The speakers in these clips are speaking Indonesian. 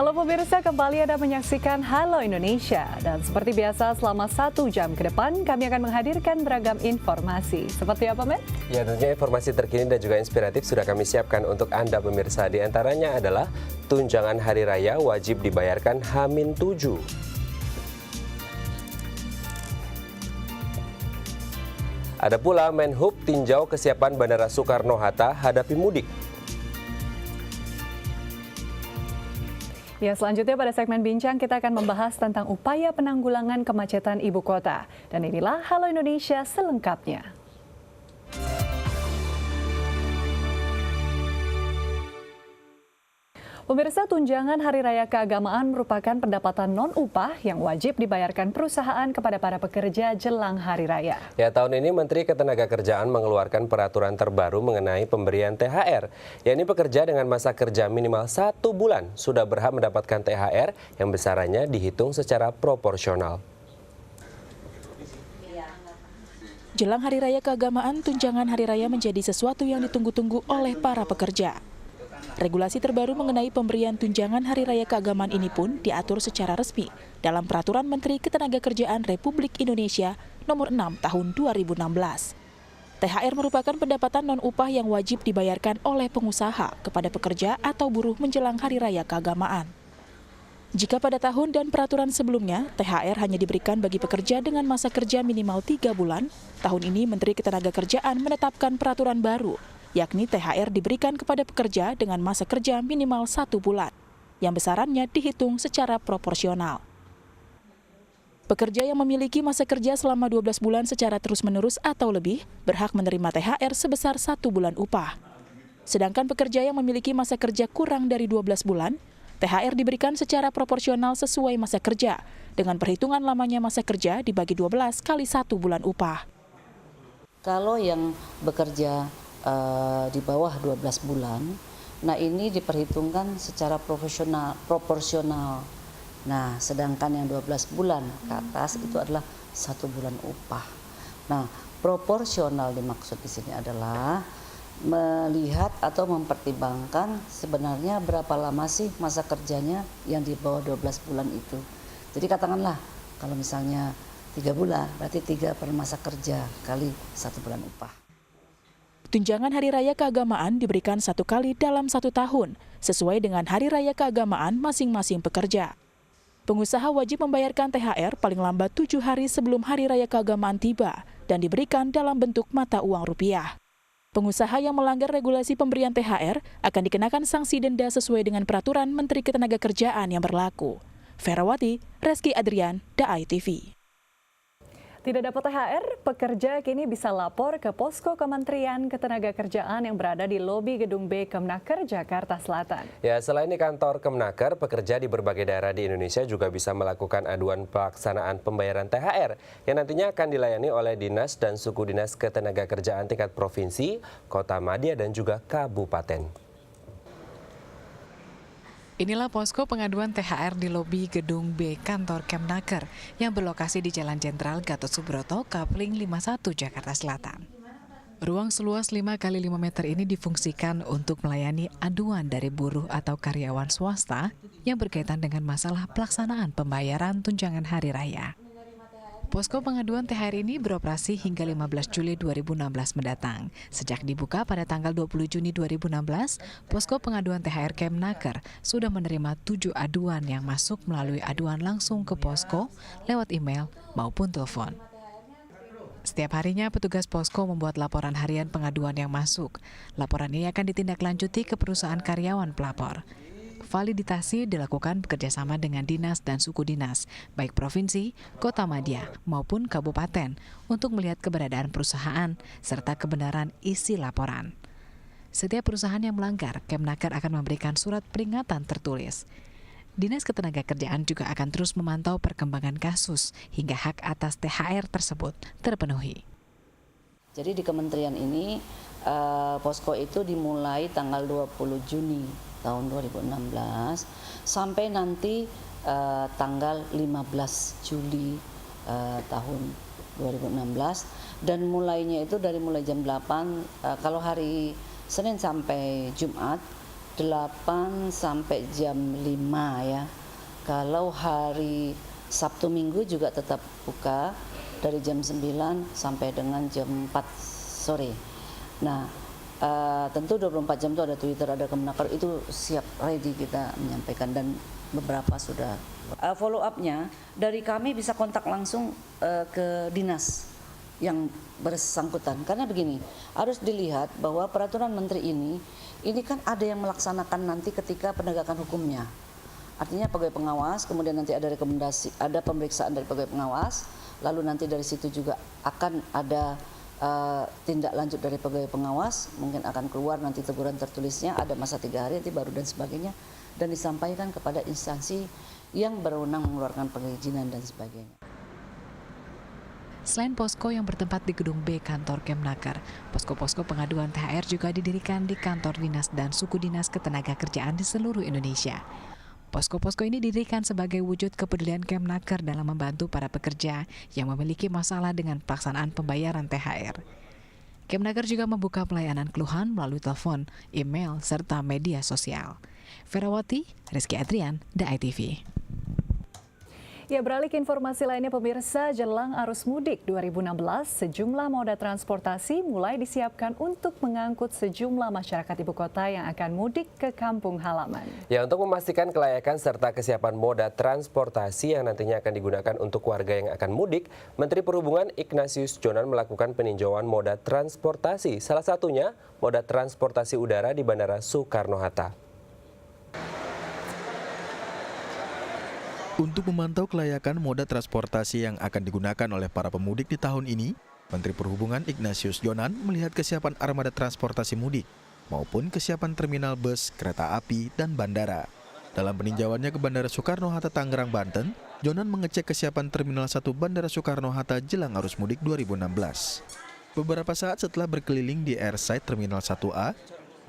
Halo pemirsa, kembali Anda menyaksikan Halo Indonesia. Dan seperti biasa selama 1 jam ke depan kami akan menghadirkan beragam informasi. Seperti apa, Men? Ya, tentunya informasi terkini dan juga inspiratif sudah kami siapkan untuk Anda pemirsa. Di antaranya adalah tunjangan hari raya wajib dibayarkan H-7. Ada pula Menhub tinjau kesiapan Bandara Soekarno-Hatta hadapi mudik. Ya, selanjutnya pada segmen Bincang kita akan membahas tentang upaya penanggulangan kemacetan ibu kota. Dan inilah Halo Indonesia selengkapnya. Pemirsa, tunjangan Hari Raya Keagamaan merupakan pendapatan non-upah yang wajib dibayarkan perusahaan kepada para pekerja jelang Hari Raya. Ya, tahun ini Menteri Ketenagakerjaan mengeluarkan peraturan terbaru mengenai pemberian THR. Yakni pekerja dengan masa kerja minimal 1 bulan sudah berhak mendapatkan THR yang besarannya dihitung secara proporsional. Jelang Hari Raya Keagamaan, tunjangan Hari Raya menjadi sesuatu yang ditunggu-tunggu oleh para pekerja. Regulasi terbaru mengenai pemberian tunjangan Hari Raya Keagamaan ini pun diatur secara resmi dalam Peraturan Menteri Ketenagakerjaan Republik Indonesia Nomor 6 Tahun 2016. THR merupakan pendapatan non-upah yang wajib dibayarkan oleh pengusaha kepada pekerja atau buruh menjelang Hari Raya Keagamaan. Jika pada tahun dan peraturan sebelumnya, THR hanya diberikan bagi pekerja dengan masa kerja minimal 3 bulan, tahun ini Menteri Ketenagakerjaan menetapkan peraturan baru, yakni THR diberikan kepada pekerja dengan masa kerja minimal 1 bulan, yang besarannya dihitung secara proporsional. Pekerja yang memiliki masa kerja selama 12 bulan secara terus-menerus atau lebih berhak menerima THR sebesar 1 bulan upah. Sedangkan pekerja yang memiliki masa kerja kurang dari 12 bulan, THR diberikan secara proporsional sesuai masa kerja, dengan perhitungan lamanya masa kerja dibagi 12 kali 1 bulan upah. Kalau yang bekerja di bawah 12 bulan, nah ini diperhitungkan secara proporsional. Nah, sedangkan yang 12 bulan ke atas itu adalah 1 bulan upah. Nah, proporsional dimaksud di sini adalah melihat atau mempertimbangkan sebenarnya berapa lama sih masa kerjanya yang di bawah 12 bulan itu. Jadi katakanlah kalau misalnya 3 bulan, berarti 3 per masa kerja kali 1 bulan upah. Tunjangan Hari Raya Keagamaan diberikan 1 kali dalam 1 tahun, sesuai dengan Hari Raya Keagamaan masing-masing pekerja. Pengusaha wajib membayarkan THR paling lambat 7 hari sebelum Hari Raya Keagamaan tiba dan diberikan dalam bentuk mata uang rupiah. Pengusaha yang melanggar regulasi pemberian THR akan dikenakan sanksi denda sesuai dengan peraturan Menteri Ketenagakerjaan yang berlaku. Ferawati, Reski Adrian, DAI TV. Tidak dapat THR, pekerja kini bisa lapor ke posko Kementerian Ketenagakerjaan yang berada di lobi Gedung B Kemnaker, Jakarta Selatan. Ya, selain di kantor Kemnaker, pekerja di berbagai daerah di Indonesia juga bisa melakukan aduan pelaksanaan pembayaran THR yang nantinya akan dilayani oleh Dinas dan Suku Dinas Ketenagakerjaan tingkat provinsi, kota madya, dan juga kabupaten. Inilah posko pengaduan THR di lobi Gedung B Kantor Kemnaker yang berlokasi di Jalan Jenderal Gatot Subroto, Kapling 51, Jakarta Selatan. Ruang seluas 5 x 5 meter ini difungsikan untuk melayani aduan dari buruh atau karyawan swasta yang berkaitan dengan masalah pelaksanaan pembayaran tunjangan hari raya. Posko pengaduan THR ini beroperasi hingga 15 Juli 2016 mendatang. Sejak dibuka pada tanggal 20 Juni 2016, posko pengaduan THR Kemnaker sudah menerima 7 aduan yang masuk melalui aduan langsung ke posko lewat email maupun telepon. Setiap harinya petugas posko membuat laporan harian pengaduan yang masuk. Laporan ini akan ditindaklanjuti ke perusahaan karyawan pelapor. Validasi dilakukan bekerjasama dengan dinas dan suku dinas, baik provinsi, kota madya, maupun kabupaten, untuk melihat keberadaan perusahaan serta kebenaran isi laporan. Setiap perusahaan yang melanggar, Kemnaker akan memberikan surat peringatan tertulis. Dinas Ketenagakerjaan juga akan terus memantau perkembangan kasus hingga hak atas THR tersebut terpenuhi. Jadi di kementerian ini, posko itu dimulai tanggal 20 Juni tahun 2016 sampai nanti tanggal 15 Juli tahun 2016, dan mulainya itu dari mulai jam 8 kalau hari Senin sampai Jumat 8 sampai jam 5 ya. Kalau hari Sabtu Minggu juga tetap buka dari jam 9 sampai dengan jam 4 sore. Nah, tentu 24 jam itu ada Twitter, ada Kemenaker, itu siap ready kita menyampaikan dan beberapa sudah. Follow up-nya dari kami bisa kontak langsung ke dinas yang bersangkutan. Karena begini, harus dilihat bahwa peraturan menteri ini kan ada yang melaksanakan nanti ketika penegakan hukumnya. Artinya pegawai pengawas, kemudian nanti ada rekomendasi, ada pemeriksaan dari pegawai pengawas, lalu nanti dari situ juga akan ada tindak lanjut dari pegawai pengawas, mungkin akan keluar nanti teguran tertulisnya, ada masa 3 hari nanti baru dan sebagainya, dan disampaikan kepada instansi yang berwenang mengeluarkan perizinan dan sebagainya. Selain posko yang bertempat di Gedung B kantor Kemnaker, posko-posko pengaduan THR juga didirikan di kantor dinas dan suku dinas ketenagakerjaan di seluruh Indonesia. Posko-posko ini didirikan sebagai wujud kepedulian Kemnaker dalam membantu para pekerja yang memiliki masalah dengan pelaksanaan pembayaran THR. Kemnaker juga membuka pelayanan keluhan melalui telepon, email, serta media sosial. Ferawati, Rizky Adrian, DAI-TV. Ya, beralih ke informasi lainnya pemirsa, jelang arus mudik 2016, sejumlah moda transportasi mulai disiapkan untuk mengangkut sejumlah masyarakat ibu kota yang akan mudik ke kampung halaman. Ya, untuk memastikan kelayakan serta kesiapan moda transportasi yang nantinya akan digunakan untuk warga yang akan mudik, Menteri Perhubungan Ignatius Jonan melakukan peninjauan moda transportasi, salah satunya moda transportasi udara di Bandara Soekarno-Hatta. Untuk memantau kelayakan moda transportasi yang akan digunakan oleh para pemudik di tahun ini, Menteri Perhubungan Ignatius Jonan melihat kesiapan armada transportasi mudik maupun kesiapan terminal bus, kereta api, dan bandara. Dalam peninjauannya ke Bandara Soekarno-Hatta Tangerang, Banten, Jonan mengecek kesiapan Terminal 1 Bandara Soekarno-Hatta jelang arus mudik 2016. Beberapa saat setelah berkeliling di airside Terminal 1A,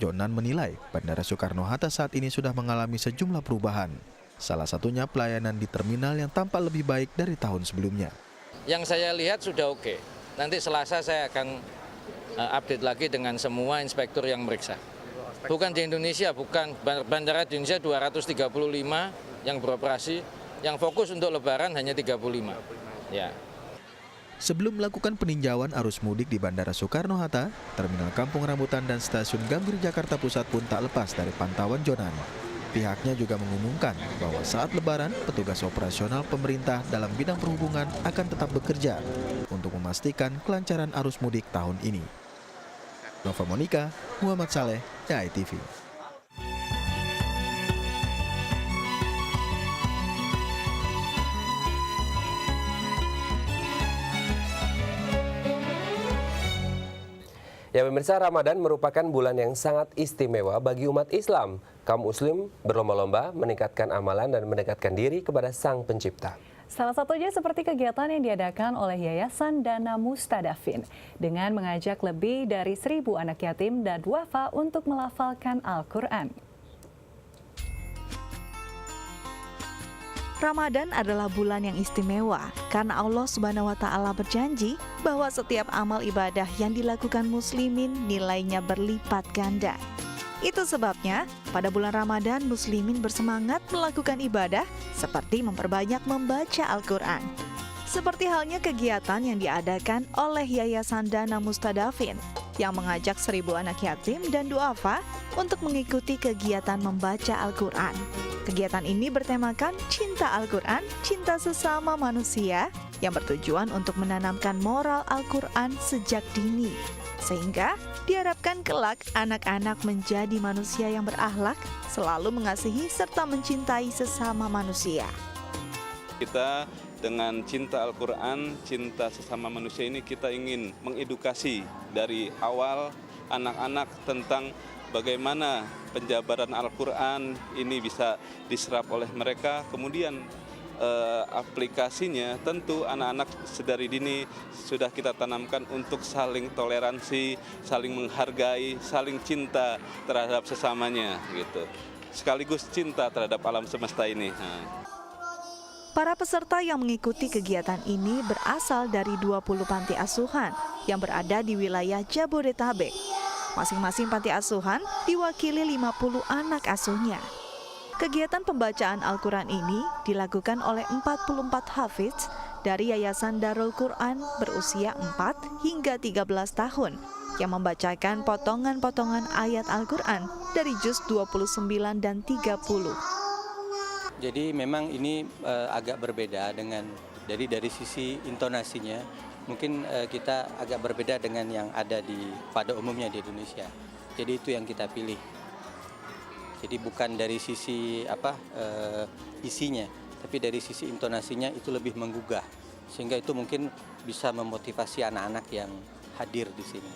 Jonan menilai Bandara Soekarno-Hatta saat ini sudah mengalami sejumlah perubahan. Salah satunya pelayanan di terminal yang tampak lebih baik dari tahun sebelumnya. Yang saya lihat sudah oke. Nanti Selasa saya akan update lagi dengan semua inspektur yang meriksa. Bukan di Indonesia, bukan. Bandara di Indonesia 235 yang beroperasi, yang fokus untuk Lebaran hanya 35. Ya. Sebelum melakukan peninjauan arus mudik di Bandara Soekarno-Hatta, Terminal Kampung Rambutan dan Stasiun Gambir Jakarta Pusat pun tak lepas dari pantauan Jonan. Pihaknya juga mengumumkan bahwa saat Lebaran, petugas operasional pemerintah dalam bidang perhubungan akan tetap bekerja untuk memastikan kelancaran arus mudik tahun ini. Nova Monika, Muhammad Saleh, DAI-TV. Ya pemirsa, Ramadan merupakan bulan yang sangat istimewa bagi umat Islam. Kaum muslim berlomba-lomba meningkatkan amalan dan mendekatkan diri kepada Sang Pencipta. Salah satunya seperti kegiatan yang diadakan oleh Yayasan Dana Mustadafin dengan mengajak lebih dari 1.000 anak yatim dan duafa untuk melafalkan Al-Quran. Ramadan adalah bulan yang istimewa karena Allah Subhanahu wa Ta'ala berjanji bahwa setiap amal ibadah yang dilakukan muslimin nilainya berlipat ganda. Itu sebabnya pada bulan Ramadan muslimin bersemangat melakukan ibadah seperti memperbanyak membaca Al-Quran. Seperti halnya kegiatan yang diadakan oleh Yayasan Dana Mustadafin yang mengajak 1.000 anak yatim dan duafa untuk mengikuti kegiatan membaca Al-Quran. Kegiatan ini bertemakan cinta Al-Quran, cinta sesama manusia yang bertujuan untuk menanamkan moral Al-Quran sejak dini. Sehingga diharapkan kelak anak-anak menjadi manusia yang berakhlak, selalu mengasihi serta mencintai sesama manusia. Kita dengan cinta Al-Quran, cinta sesama manusia ini kita ingin mengedukasi dari awal anak-anak tentang bagaimana penjabaran Al-Quran ini bisa diserap oleh mereka. Kemudian aplikasinya tentu anak-anak sedari dini sudah kita tanamkan untuk saling toleransi, saling menghargai, saling cinta terhadap sesamanya gitu. Sekaligus cinta terhadap alam semesta ini. Para peserta yang mengikuti kegiatan ini berasal dari 20 panti asuhan yang berada di wilayah Jabodetabek. Masing-masing panti asuhan diwakili 50 anak asuhnya. Kegiatan pembacaan Al-Quran ini dilakukan oleh 44 hafiz dari Yayasan Darul Quran berusia 4 hingga 13 tahun yang membacakan potongan-potongan ayat Al-Quran dari juz 29 dan 30. Jadi memang ini agak berbeda dari sisi intonasinya. Mungkin kita agak berbeda dengan yang ada pada umumnya di Indonesia. Jadi itu yang kita pilih. Jadi bukan dari sisi isinya, tapi dari sisi intonasinya itu lebih menggugah. Sehingga itu mungkin bisa memotivasi anak-anak yang hadir di sini.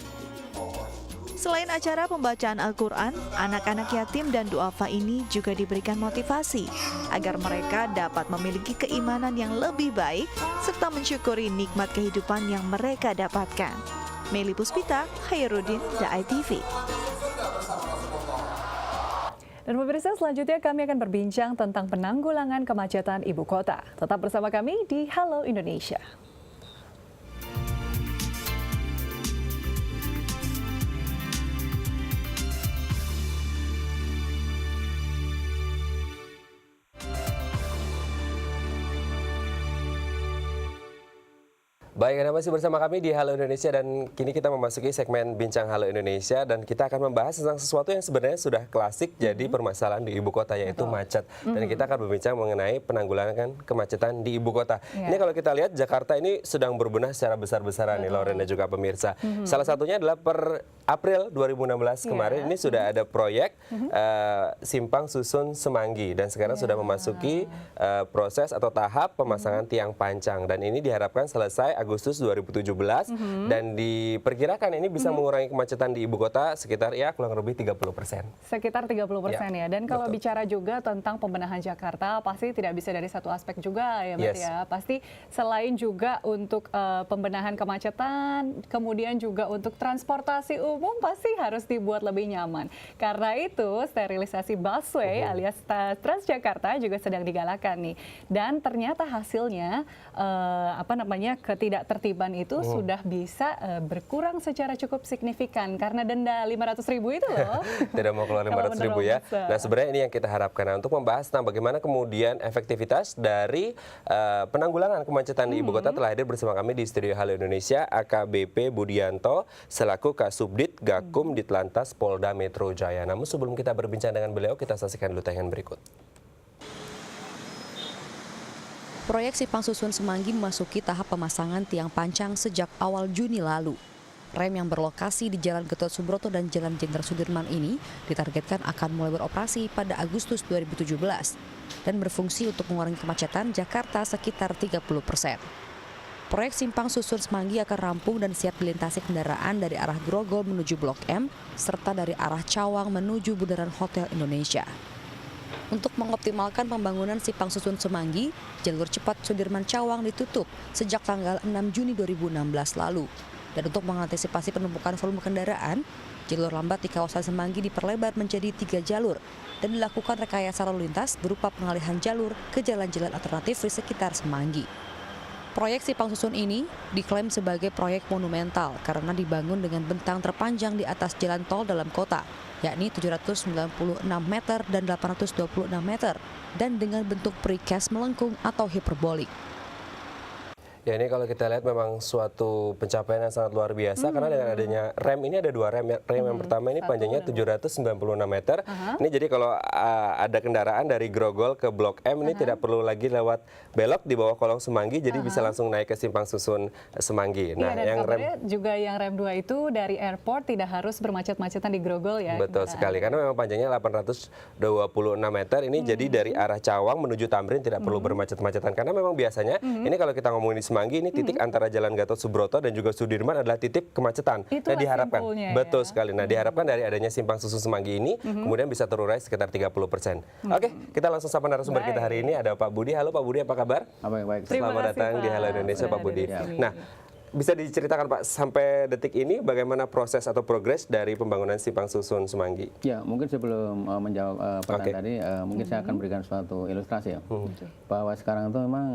Selain acara pembacaan Al-Quran, anak-anak yatim dan duafa ini juga diberikan motivasi agar mereka dapat memiliki keimanan yang lebih baik serta mensyukuri nikmat kehidupan yang mereka dapatkan. Meli Puspita, Khairuddin, Dai TV. Dan pemirsa, selanjutnya kami akan berbincang tentang penanggulangan kemacetan ibu kota. Tetap bersama kami di Halo Indonesia. Baik, Anda masih bersama kami di Halo Indonesia dan kini kita memasuki segmen Bincang Halo Indonesia dan kita akan membahas tentang sesuatu yang sebenarnya sudah klasik jadi permasalahan di ibu kota yaitu macet. Dan kita akan berbincang mengenai penanggulangan kemacetan di ibu kota. Ini kalau kita lihat Jakarta ini sedang berbenah secara besar-besaran nih Lauren dan juga pemirsa. Salah satunya adalah per April 2016 kemarin ini sudah ada proyek Simpang Susun Semanggi dan sekarang sudah memasuki proses atau tahap pemasangan tiang pancang dan ini diharapkan selesai Agustus 2017 dan diperkirakan ini bisa mengurangi kemacetan di ibu kota sekitar kurang lebih 30%. Sekitar 30% ya. Dan kalau bicara juga tentang pembenahan Jakarta pasti tidak bisa dari satu aspek juga ya Mbak ya. Pasti selain juga untuk pembenahan kemacetan, kemudian juga untuk transportasi umum pasti harus dibuat lebih nyaman. Karena itu sterilisasi busway alias Transjakarta juga sedang digalakan nih. Dan ternyata hasilnya ketidaktertiban itu sudah bisa berkurang secara cukup signifikan karena denda 500.000 itu loh. Tidak mau keluar 500.000 ya. Nah sebenarnya ini yang kita harapkan. Nah, untuk membahas tentang bagaimana kemudian efektivitas dari penanggulangan kemacetan di ibu kota telah hadir bersama kami di studio Halo Indonesia AKBP Budianto selaku Kasubdit Gakum Ditlantas Polda Metro Jaya. Namun sebelum kita berbincang dengan beliau kita saksikan dulu tayangan berikut. Proyek Simpang Susun Semanggi memasuki tahap pemasangan tiang pancang sejak awal Juni lalu. Rem yang berlokasi di Jalan Gatot Subroto dan Jalan Jenderal Sudirman ini ditargetkan akan mulai beroperasi pada Agustus 2017 dan berfungsi untuk mengurangi kemacetan Jakarta sekitar 30%. Proyek Simpang Susun Semanggi akan rampung dan siap dilintasi kendaraan dari arah Grogol menuju Blok M serta dari arah Cawang menuju Bundaran Hotel Indonesia. Untuk mengoptimalkan pembangunan Simpang Susun Semanggi, jalur cepat Sudirman Cawang ditutup sejak tanggal 6 Juni 2016 lalu. Dan untuk mengantisipasi penumpukan volume kendaraan, jalur lambat di kawasan Semanggi diperlebar menjadi 3 jalur dan dilakukan rekayasa lalu lintas berupa pengalihan jalur ke jalan-jalan alternatif di sekitar Semanggi. Proyek Simpang Susun ini diklaim sebagai proyek monumental karena dibangun dengan bentang terpanjang di atas jalan tol dalam kota, yakni 796 meter dan 826 meter, dan dengan bentuk precast melengkung atau hiperbolik. Ya ini kalau kita lihat memang suatu pencapaian yang sangat luar biasa karena dengan adanya rem ini ada 2 rem. Rem yang pertama ini panjangnya 796 meter. Ini jadi kalau ada kendaraan dari Grogol ke Blok M ini tidak perlu lagi lewat belok di bawah kolong Semanggi jadi bisa langsung naik ke Simpang Susun Semanggi. Nah, yang rem juga yang rem 2 itu dari airport tidak harus bermacet-macetan di Grogol ya. Betul sekali karena memang panjangnya 826 meter ini jadi dari arah Cawang menuju Tamrin tidak perlu bermacet-macetan karena memang biasanya ini kalau kita ngomongin di Semanggi ini titik antara Jalan Gatot Subroto dan juga Sudirman adalah titik kemacetan. Nah diharapkan, betul sekali. Nah diharapkan dari adanya Simpang Susun Semanggi ini kemudian bisa terurai sekitar 30%. Oke, kita langsung sapa narasumber kita hari ini ada Pak Budi. Halo Pak Budi, apa kabar? Baik. Selamat datang di Halo Indonesia Pak Budi. Nah, bisa diceritakan Pak sampai detik ini bagaimana proses atau progres dari pembangunan simpang susun Semanggi? Ya, mungkin sebelum menjawab pertanyaan tadi, mungkin saya akan berikan suatu ilustrasi ya, bahwa sekarang itu memang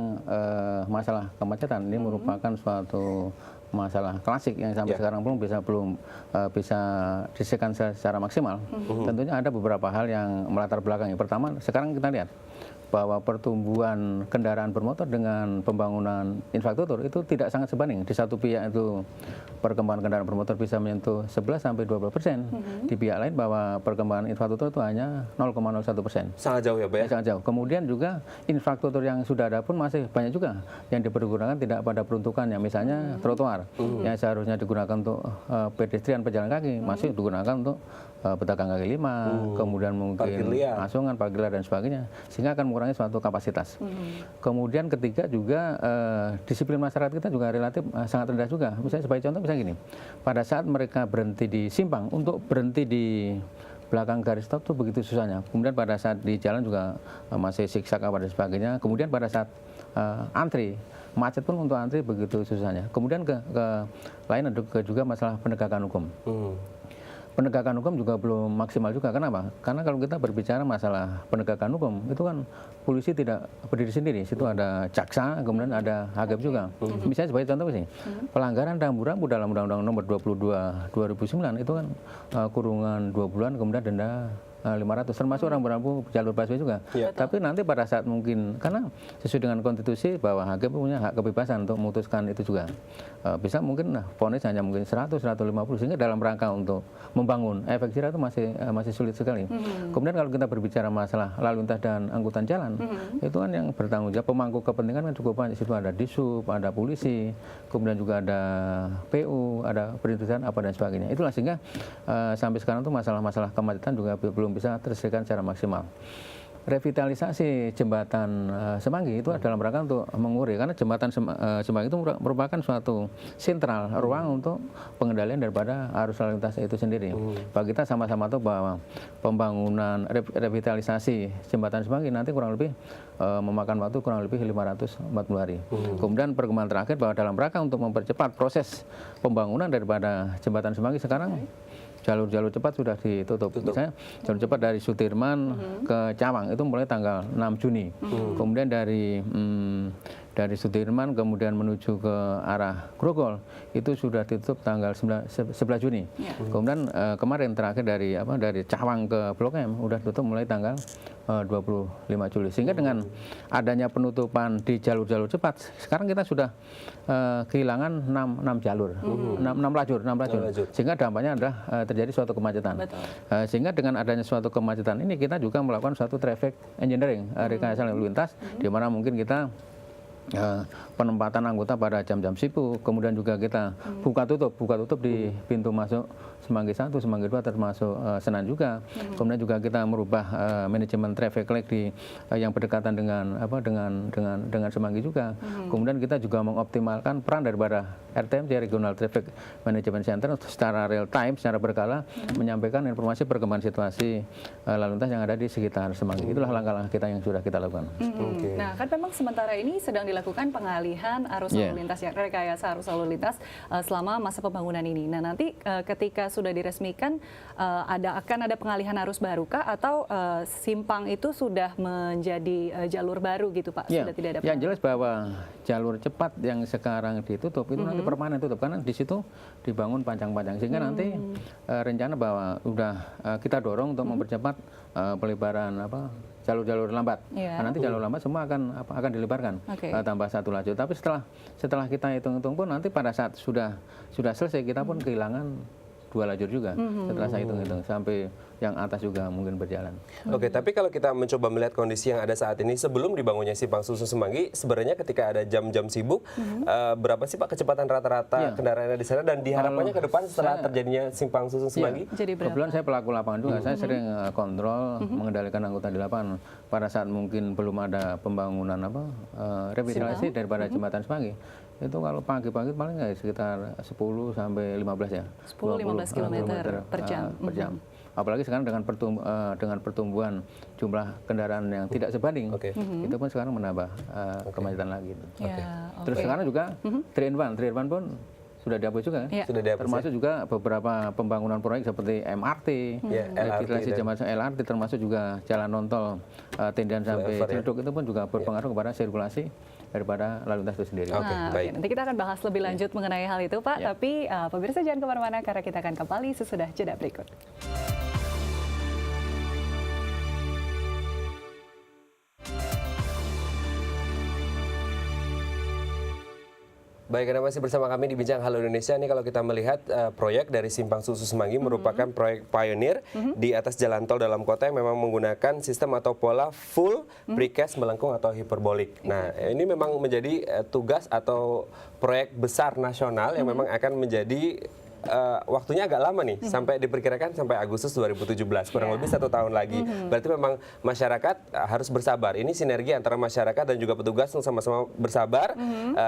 masalah kemacetan ini merupakan suatu masalah klasik yang sampai sekarang belum bisa diselesaikan secara maksimal. Tentunya ada beberapa hal yang melatar belakangnya. Pertama, sekarang kita lihat bahwa pertumbuhan kendaraan bermotor dengan pembangunan infrastruktur itu tidak sangat sebanding. Di satu pihak itu perkembangan kendaraan bermotor bisa menyentuh 11-12%. Di pihak lain bahwa perkembangan infrastruktur itu hanya 0,01%. Sangat jauh ya Pak ya? Sangat jauh. Kemudian juga infrastruktur yang sudah ada pun masih banyak juga yang dipergunakan tidak pada peruntukannya. Misalnya trotoar yang seharusnya digunakan untuk pedestrian pejalan kaki masih digunakan untuk pedagang kaki lima, kemudian mungkin asungan, parkir liar dan sebagainya, sehingga akan mengurangi suatu kapasitas. Kemudian ketiga juga disiplin masyarakat kita juga relatif sangat rendah juga. Misalnya sebagai contoh misalnya gini, pada saat mereka berhenti di simpang, untuk berhenti di belakang garis stop itu begitu susahnya. Kemudian pada saat di jalan juga masih siksak dan sebagainya. Kemudian pada saat antri, macet pun untuk antri begitu susahnya. Kemudian ke lain ada juga masalah penegakan hukum. Penegakan hukum juga belum maksimal juga. Kenapa? Karena kalau kita berbicara masalah penegakan hukum, itu kan polisi tidak berdiri sendiri. Situ ada jaksa, kemudian ada hakim juga. Misalnya sebagai contoh sih, pelanggaran rambu-rambu dalam Undang-Undang Nomor 22 2009 itu kan kurungan 2 bulan, kemudian denda 500, termasuk rambu-rambu jalur busway juga. Tapi nanti pada saat mungkin, karena sesuai dengan konstitusi bahwa hakim punya hak kebebasan untuk memutuskan itu juga. Bisa mungkin vonis hanya mungkin 100, 150, sehingga dalam rangka untuk membangun efek jerah itu masih sulit sekali. Kemudian kalau kita berbicara masalah lalu lintas dan angkutan jalan, itu kan yang bertanggung jawab pemangku kepentingan kan cukup banyak. Situ ada Disub, ada polisi, kemudian juga ada PU, ada perindustrian apa dan sebagainya. Itulah sehingga sampai sekarang tuh masalah-masalah kemacetan juga belum bisa terselesaikan secara maksimal. Revitalisasi jembatan Semanggi itu dalam rangka untuk mengurai, karena jembatan Semanggi itu merupakan suatu sentral ruang untuk pengendalian daripada arus lalu lintas itu sendiri. Bagi kita sama-sama tahu bahwa pembangunan revitalisasi jembatan Semanggi nanti kurang lebih memakan waktu kurang lebih 540 hari. Kemudian perkembangan terakhir bahwa dalam rangka untuk mempercepat proses pembangunan daripada jembatan Semanggi sekarang jalur-jalur cepat sudah ditutup. Misalnya jalur cepat dari Sudirman ke Cawang itu mulai tanggal 6 Juni. Kemudian dari Sudirman kemudian menuju ke arah Grogol itu sudah ditutup tanggal 11 Juni. Kemudian kemarin terakhir dari Cawang ke Blok M udah tutup mulai tanggal 25 Juli. Sehingga dengan adanya penutupan di jalur-jalur cepat, sekarang kita sudah kehilangan 6 jalur, 6 lajur. Sehingga dampaknya adalah terjadi suatu kemacetan. Sehingga dengan adanya suatu kemacetan ini kita juga melakukan suatu traffic engineering, rekayasa lalu lintas, di mana mungkin kita penempatan anggota pada jam-jam sibuk, kemudian juga kita buka tutup di pintu masuk Semanggi 1, Semanggi 2 termasuk Senen juga. Kemudian juga kita merubah manajemen traffic light yang berdekatan dengan Semanggi juga. Kemudian kita juga mengoptimalkan peran daripada RTMC, Regional Traffic Management Center, secara real time, secara berkala menyampaikan informasi perkembangan situasi lalu lintas yang ada di sekitar Semanggi. Itulah langkah-langkah kita yang sudah kita lakukan. Nah, kan memang sementara ini sedang dilakukan pengalihan arus lalu lintas, rekayasa arus lalu lintas selama masa pembangunan ini. Nah, nanti ketika sudah diresmikan akan ada pengalihan arus baru kah, atau simpang itu sudah menjadi jalur baru gitu Pak? Sudah tidak ada. Yang jelas bahwa jalur cepat yang sekarang ditutup itu nanti permanen tutup, karena di situ dibangun panjang-panjang, sehingga nanti rencana bahwa kita dorong untuk mempercepat pelebaran jalur-jalur lambat. Nanti jalur lambat semua akan dilebarkan tambah 1 lajur. Tapi setelah kita hitung-hitung pun nanti pada saat sudah selesai kita pun kehilangan 2 lajur juga. Setelah saya hitung-hitung sampai yang atas juga mungkin berjalan. Oke, tapi kalau kita mencoba melihat kondisi yang ada saat ini sebelum dibangunnya simpang susun Semanggi, sebenarnya ketika ada jam-jam sibuk, berapa sih Pak kecepatan rata-rata kendaraannya di sana, dan diharapkannya ke depan setelah terjadinya simpang susun Semanggi? Kebetulan saya pelaku lapangan juga, saya sering kontrol mengendalikan anggota di lapangan pada saat mungkin belum ada pembangunan revitalisasi daripada jembatan Semanggi. Itu kalau pagi-pagi paling sekitar 10 sampai 15 ya. 10-15 15 km per jam. Apalagi sekarang dengan pertumbuhan jumlah kendaraan yang tidak sebanding, itu pun sekarang menambah kemacetan lagi. Terus sekarang juga 3-in-1 pun sudah dihapus juga, Sudah dihapus, termasuk juga beberapa pembangunan proyek seperti MRT, LRT, termasuk juga jalan non-tol Tendian sampai Ciledug, itu pun juga berpengaruh kepada sirkulasi daripada lalu lintas itu sendiri. Baik. Nanti kita akan bahas lebih lanjut mengenai hal itu, Pak. Tapi pemirsa jangan kemana-mana karena kita akan kembali sesudah jeda berikut. Baik, Anda masih bersama kami di Bincang Halo Indonesia. Ini kalau kita melihat proyek dari Simpang Susu Semanggi merupakan proyek pionir di atas jalan tol dalam kota yang memang menggunakan sistem atau pola full precast melengkung atau hiperbolik. Nah, ini memang menjadi tugas atau proyek besar nasional yang memang akan menjadi waktunya agak lama nih, sampai diperkirakan sampai Agustus 2017, kurang lebih 1 tahun lagi. Berarti memang masyarakat harus bersabar. Ini sinergi antara masyarakat dan juga petugas untuk sama-sama bersabar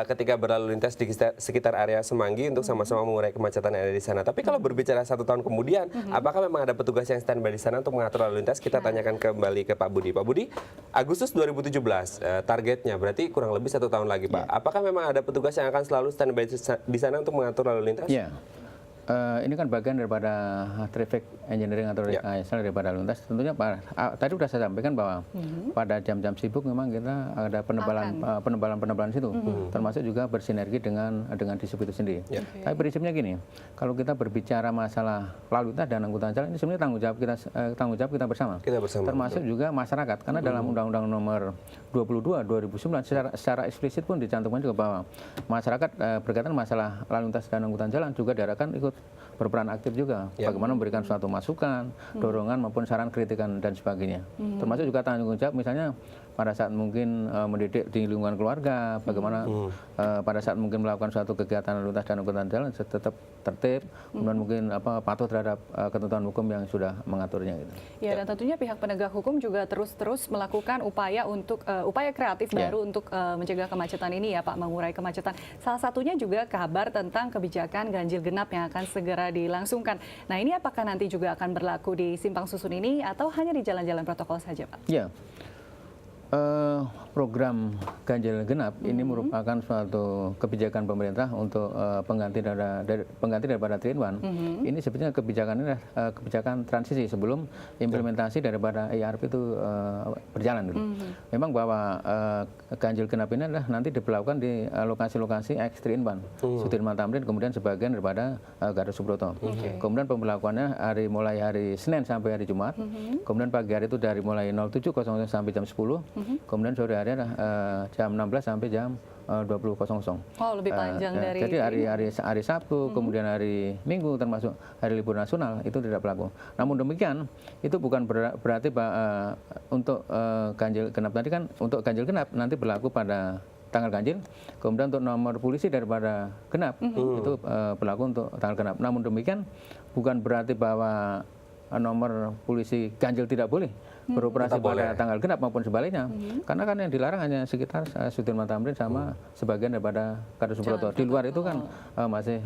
ketika berlalu lintas di sekitar area Semanggi untuk sama-sama mengurai kemacetan yang ada di sana. Tapi kalau berbicara 1 tahun kemudian, apakah memang ada petugas yang standby di sana untuk mengatur lalu lintas? Kita tanyakan kembali ke Pak Budi. Pak Budi, Agustus 2017 targetnya berarti kurang lebih 1 tahun lagi, Pak. Apakah memang ada petugas yang akan selalu standby di sana untuk mengatur lalu lintas? Ini kan bagian daripada traffic engineering atau rekayasa daripada lalu lintas. Tentunya tadi sudah saya sampaikan bahwa pada jam-jam sibuk memang kita ada penebalan situ, termasuk juga bersinergi dengan disub itu sendiri. Tapi prinsipnya gini, kalau kita berbicara masalah lalu lintas dan angkutan jalan, ini sebenarnya tanggung jawab kita bersama. Termasuk juga masyarakat, karena dalam Undang-Undang Nomor 22 2009 secara eksplisit pun dicantumkan juga bahwa masyarakat berkaitan masalah lalu lintas dan angkutan jalan juga diharapkan ikut berperan aktif juga, bagaimana memberikan suatu masukan, dorongan maupun saran, kritikan dan sebagainya. Termasuk juga tanggung jawab misalnya pada saat mungkin mendidik di lingkungan keluarga, bagaimana pada saat mungkin melakukan suatu kegiatan lalu lintas dan angkutan jalan tetap tertib, kemudian mungkin patuh terhadap ketentuan hukum yang sudah mengaturnya gitu. Ya, dan tentunya pihak penegak hukum juga terus melakukan upaya untuk upaya kreatif baru untuk mencegah kemacetan ini ya Pak, mengurai kemacetan. Salah satunya juga kabar tentang kebijakan ganjil genap yang akan segera dilangsungkan. Nah, ini apakah nanti juga akan berlaku di Simpang Susun ini atau hanya di jalan-jalan protokol saja, Pak? Ya. Program ganjil genap ini merupakan suatu kebijakan pemerintah untuk pengganti daripada 3-in-1. Ini sebetulnya kebijakan ini kebijakan transisi sebelum implementasi daripada ERP itu berjalan. Memang bahwa ganjil genap ini adalah nanti diberlakukan di lokasi-lokasi X 3-in-1, Sudirman Tamrin, kemudian sebagian daripada Gatot Subroto. Kemudian pemberlakuannya mulai hari Senin sampai hari Jumat. Kemudian pagi hari itu dari mulai 07.00 sampai jam 10. Kemudian sore hari adalah jam 16 sampai jam 20.00. Oh, lebih panjang dari jadi hari Sabtu, kemudian hari Minggu termasuk hari libur nasional itu tidak berlaku. Namun demikian itu bukan berarti untuk ganjil genap tadi kan, untuk ganjil genap nanti berlaku pada tanggal ganjil, kemudian untuk nomor polisi daripada genap itu berlaku untuk tanggal genap. Namun demikian bukan berarti bahwa nomor polisi ganjil tidak boleh beroperasi pada tanggal genap maupun sebaliknya, karena kan yang dilarang hanya sekitar Sudirman Tamrin sama sebagian daripada Gatot Subroto. Di luar itu kan masih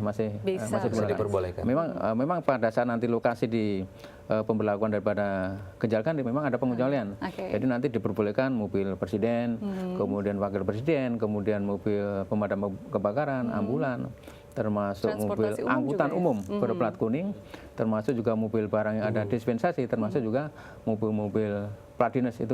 diperbolehkan. Memang pada saat nanti lokasi di pemberlakuan daripada ganjil genap memang ada pengecualian. Jadi nanti diperbolehkan mobil presiden, kemudian wakil presiden, kemudian mobil pemadam kebakaran, ambulan, termasuk mobil angkutan umum berplat kuning, termasuk juga mobil barang yang ada dispensasi, termasuk juga mobil-mobil plat dinas itu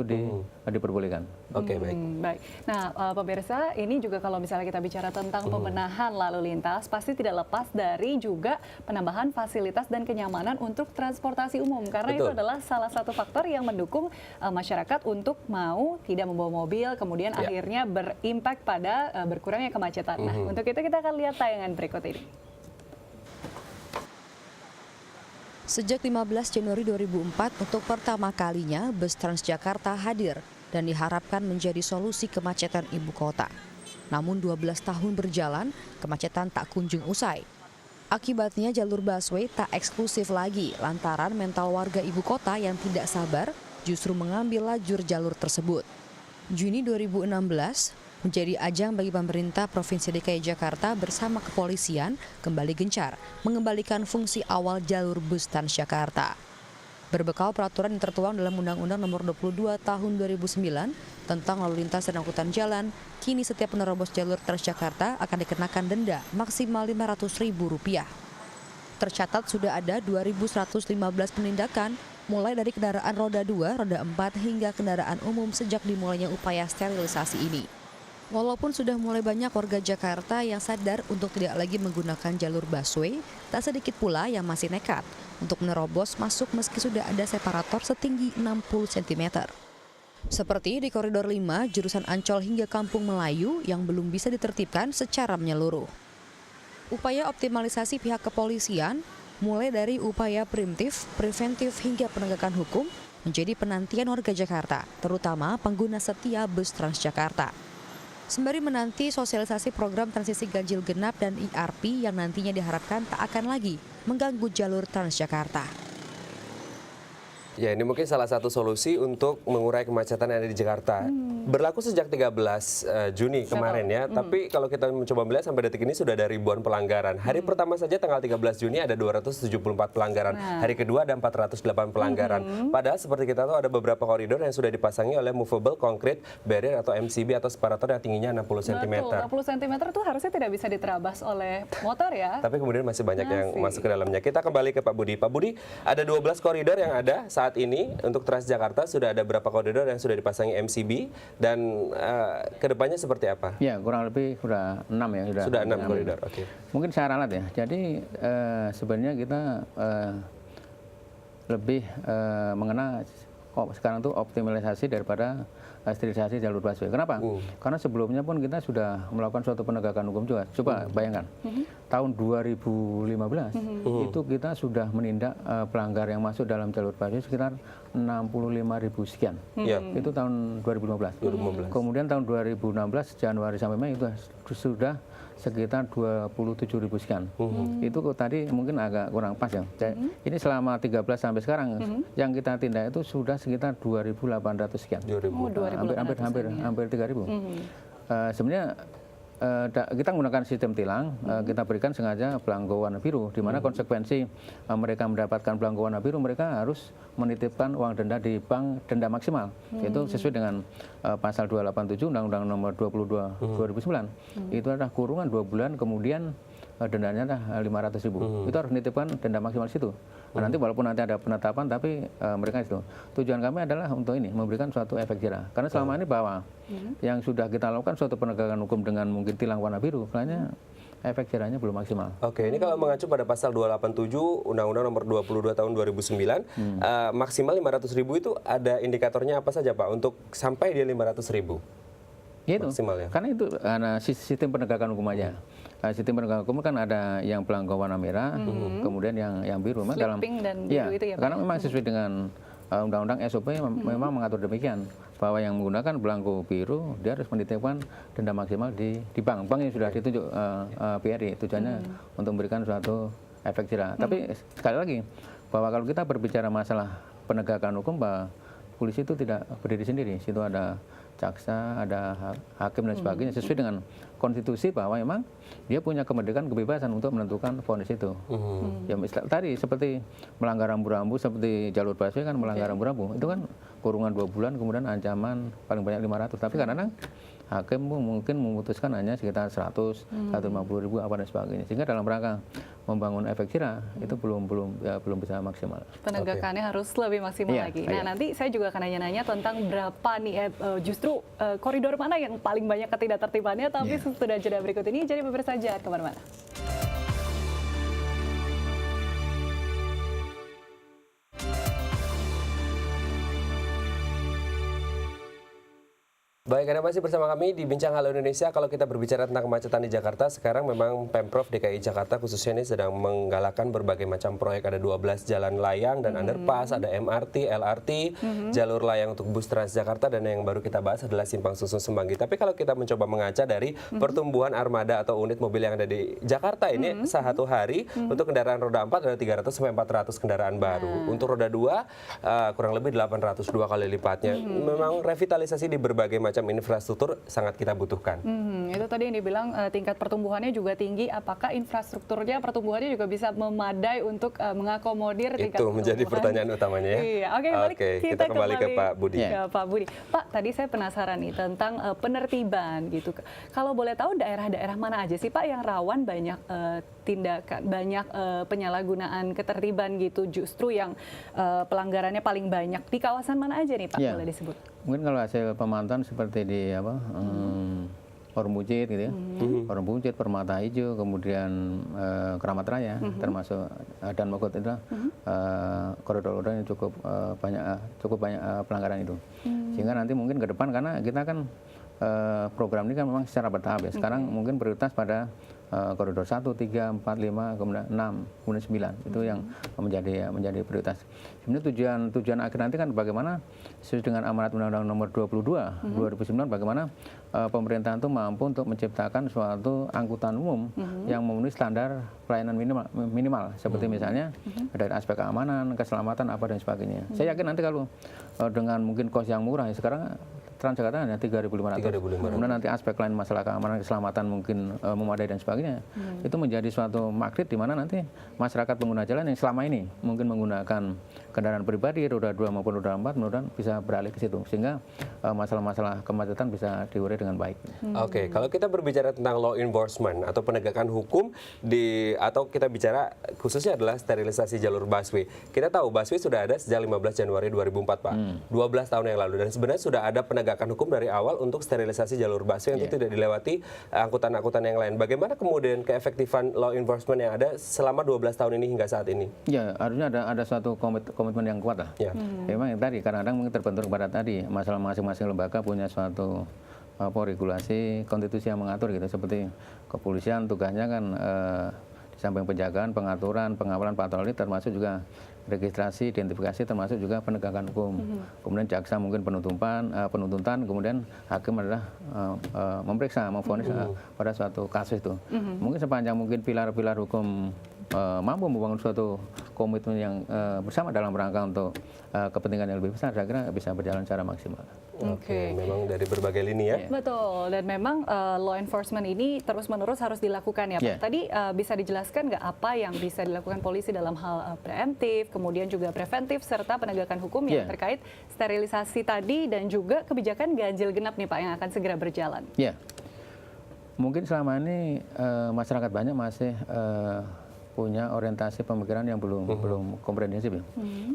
diperbolehkan. Oke, baik. Baik. Nah, pemirsa, ini juga kalau misalnya kita bicara tentang pembenahan lalu lintas, pasti tidak lepas dari juga penambahan fasilitas dan kenyamanan untuk transportasi umum. Karena itu adalah salah satu faktor yang mendukung masyarakat untuk mau tidak membawa mobil, kemudian akhirnya berimpak pada berkurangnya kemacetan. Nah, untuk itu kita akan lihat tayangan berikut ini. Sejak 15 Januari 2004, untuk pertama kalinya bus Transjakarta hadir dan diharapkan menjadi solusi kemacetan ibu kota. Namun 12 tahun berjalan, kemacetan tak kunjung usai. Akibatnya jalur busway tak eksklusif lagi lantaran mental warga ibu kota yang tidak sabar justru mengambil lajur jalur tersebut. Juni 2016, menjadi ajang bagi pemerintah Provinsi DKI Jakarta bersama kepolisian kembali gencar mengembalikan fungsi awal jalur bus Transjakarta. Berbekal peraturan yang tertuang dalam Undang-Undang Nomor 22 Tahun 2009 tentang lalu lintas dan angkutan jalan, kini setiap penerobos jalur Transjakarta akan dikenakan denda maksimal Rp500.000. Tercatat sudah ada 2.115 penindakan, mulai dari kendaraan roda 2, roda 4 hingga kendaraan umum sejak dimulainya upaya sterilisasi ini. Walaupun sudah mulai banyak warga Jakarta yang sadar untuk tidak lagi menggunakan jalur busway, tak sedikit pula yang masih nekat untuk menerobos masuk meski sudah ada separator setinggi 60 cm. Seperti di Koridor 5 jurusan Ancol hingga Kampung Melayu yang belum bisa ditertibkan secara menyeluruh. Upaya optimalisasi pihak kepolisian mulai dari upaya preventif hingga penegakan hukum menjadi penantian warga Jakarta, terutama pengguna setia bus Transjakarta. Sembari menanti sosialisasi program transisi ganjil genap dan ERP yang nantinya diharapkan tak akan lagi mengganggu jalur Transjakarta. Ya, ini mungkin salah satu solusi untuk mengurai kemacetan yang ada di Jakarta. Berlaku sejak 13 Juni kemarin ya, tapi kalau kita mencoba melihat sampai detik ini sudah ada ribuan pelanggaran. Hari pertama saja tanggal 13 Juni ada 274 pelanggaran, hari kedua ada 408 pelanggaran. Padahal seperti kita tahu ada beberapa koridor yang sudah dipasangi oleh movable concrete barrier atau MCB atau separator yang tingginya 60 cm. Betul, 60 cm itu harusnya tidak bisa diterabas oleh motor ya. Tapi kemudian masih banyak yang masuk ke dalamnya. Kita kembali ke Pak Budi. Pak Budi, ada 12 koridor yang ada saat ini untuk Transjakarta, sudah ada berapa koridor yang sudah dipasangi MCB dan kedepannya seperti apa? Ya, kurang lebih sudah 6 ya. Sudah 6 koridor, oke. Mungkin secara alat ya. Jadi sebenarnya kita lebih mengenal sekarang tuh optimalisasi daripada sterilisasi jalur busway. Kenapa? Karena sebelumnya pun kita sudah melakukan suatu penegakan hukum juga. Coba bayangkan, tahun 2015 itu kita sudah menindak pelanggar yang masuk dalam jalur busway sekitar 65.000 sekian. Itu tahun 2015. Kemudian tahun 2016 Januari sampai Mei itu sudah sekitar 27.000 sekian. Itu tadi mungkin agak kurang pas ya. Ini selama 13 sampai sekarang yang kita tindak itu sudah sekitar 2.800 sekian. Hampir 3.000. Sebenarnya kita menggunakan sistem tilang, kita berikan sengaja belangko warna biru, di mana konsekuensi mereka mendapatkan belangko warna biru, mereka harus menitipkan uang denda di bank denda maksimal. Itu sesuai dengan pasal 287 Undang-Undang Nomor 22 2009. Itu adalah kurungan 2 bulan, kemudian dendanya adalah 500.000. Itu harus menitipkan denda maksimal situ. Nah, nanti walaupun nanti ada penetapan, tapi mereka itu tujuan kami adalah untuk ini memberikan suatu efek jerah. Karena selama ini bahwa yang sudah kita lakukan suatu penegakan hukum dengan mungkin tilang warna biru, sebenarnya efek jerahnya belum maksimal. Oke, ini kalau mengacu pada pasal 287 Undang-Undang Nomor 22 Tahun 2009, maksimal 500.000 itu ada indikatornya apa saja Pak untuk sampai dia 500.000? Ya itu, maksimalnya. Karena itu sistem penegakan hukum aja. Sistem penegakan hukum kan ada yang belangko warna merah, kemudian yang biru. Memang dalam dan biru itu ya, karena memang sesuai dengan undang-undang SOP memang mengatur demikian, bahwa yang menggunakan belangko biru dia harus menitipkan denda maksimal di bank yang sudah ditunjuk BRI, tujuannya untuk memberikan suatu efek jerah. Tapi sekali lagi bahwa kalau kita berbicara masalah penegakan hukum, bahwa polisi itu tidak berdiri sendiri, situ ada jaksa, ada hakim dan sebagainya, sesuai dengan konstitusi bahwa memang dia punya kemerdekaan kebebasan untuk menentukan vonis itu. Ya tadi seperti melanggar rambu-rambu, seperti jalur busway kan melanggar rambu-rambu, itu kan kurungan 2 bulan, kemudian ancaman paling banyak 500. Tapi kadang-kadang hakim mungkin memutuskan hanya sekitar 100, 150.000 apa dan sebagainya. Sehingga dalam rangka membangun efek jerah itu belum bisa maksimal. Penegakannya harus lebih maksimal lagi. Nah, nanti saya juga akan nanya-nanya tentang berapa nih justru koridor mana yang paling banyak ketidaktertibannya, tapi sesudah jeda berikut ini, jadi pemirsa jangan kemana-mana. Baik, Anda masih bersama kami di Bincang Halo Indonesia. Kalau kita berbicara tentang kemacetan di Jakarta, sekarang memang Pemprov DKI Jakarta khususnya ini sedang menggalakkan berbagai macam proyek. Ada 12 jalan layang dan underpass, ada MRT, LRT, jalur layang untuk bus Transjakarta, dan yang baru kita bahas adalah Simpang Susun Semanggi. Tapi kalau kita mencoba mengaca dari pertumbuhan armada atau unit mobil yang ada di Jakarta ini, satu hari untuk kendaraan roda 4 ada 300 sampai 400 kendaraan baru. Untuk roda 2 kurang lebih 802 kali lipatnya. Memang revitalisasi di berbagai macam macam infrastruktur sangat kita butuhkan. Itu tadi yang dibilang tingkat pertumbuhannya juga tinggi. Apakah infrastrukturnya pertumbuhannya juga bisa memadai untuk mengakomodir tingkat Itu menjadi pertanyaan utamanya ya. Iya, oke, kita kembali ke Pak Budi. Ke Pak Budi. Pak, tadi saya penasaran nih tentang penertiban gitu. Kalau boleh tahu daerah-daerah mana aja sih Pak yang rawan banyak tindakan, banyak penyalahgunaan ketertiban gitu, justru yang pelanggarannya paling banyak di kawasan mana aja nih Pak, boleh disebut? Mungkin kalau hasil pemantauan seperti di Forum Bukit gitu ya, Forum Bukit, Permata Hijau, kemudian Keramat Raya, termasuk dan Mogot itu koridor-koridor yang cukup banyak pelanggaran itu. Sehingga nanti mungkin ke depan, karena kita kan program ini kan memang secara bertahap ya. Sekarang mungkin prioritas pada koridor 1, 3, 4, 5, kemudian 6, kemudian 9. Itu yang menjadi prioritas. Sebenarnya tujuan akhir nanti kan bagaimana sesuai dengan amanat Undang-Undang Nomor 22 2009, bagaimana pemerintahan itu mampu untuk menciptakan suatu angkutan umum yang memenuhi standar pelayanan minimal seperti misalnya dari aspek keamanan, keselamatan, apa dan sebagainya. Saya yakin nanti kalau dengan mungkin kos yang murah ya, sekarang Transjakarta hanya 3.500. Kemudian nanti aspek lain masalah keamanan, keselamatan mungkin memadai dan sebagainya. Itu menjadi suatu magnet di mana nanti masyarakat pengguna jalan yang selama ini mungkin menggunakan kendaraan pribadi roda 2 maupun roda 4 mudah-mudahan bisa beralih ke situ sehingga masalah-masalah kemacetan bisa diurai dengan baik. Oke, kalau kita berbicara tentang law enforcement atau penegakan hukum atau kita bicara khususnya adalah sterilisasi jalur busway. Kita tahu busway sudah ada sejak 15 Januari 2004 Pak. 12 tahun yang lalu dan sebenarnya sudah ada penegakan hukum dari awal untuk sterilisasi jalur busway untuk tidak dilewati angkutan-angkutan yang lain. Bagaimana kemudian keefektifan law enforcement yang ada selama 12 tahun ini hingga saat ini? Ya, harusnya ada suatu komitmen yang kuat lah. Memang yang tadi kadang-kadang mungkin terbentur pada tadi masalah masing-masing lembaga punya suatu regulasi konstitusi yang mengatur gitu, seperti kepolisian tugasnya kan di samping penjagaan, pengaturan, pengawalan, patroli, termasuk juga registrasi, identifikasi, termasuk juga penegakan hukum. Kemudian jaksa mungkin penuntutan, kemudian hakim adalah memeriksa, memvonis pada suatu kasus itu. Mungkin sepanjang mungkin pilar-pilar hukum mampu membangun suatu komitmen yang bersama dalam rangka untuk kepentingan yang lebih besar, saya kira bisa berjalan secara maksimal. Oke, memang dari berbagai lini ya. Betul, dan memang law enforcement ini terus-menerus harus dilakukan ya Pak. Tadi bisa dijelaskan nggak apa yang bisa dilakukan polisi dalam hal preemptif, kemudian juga preventif, serta penegakan hukum yang terkait sterilisasi tadi dan juga kebijakan ganjil genap nih Pak yang akan segera berjalan. Ya, mungkin selama ini masyarakat banyak masih punya orientasi pemikiran yang belum komprehensif.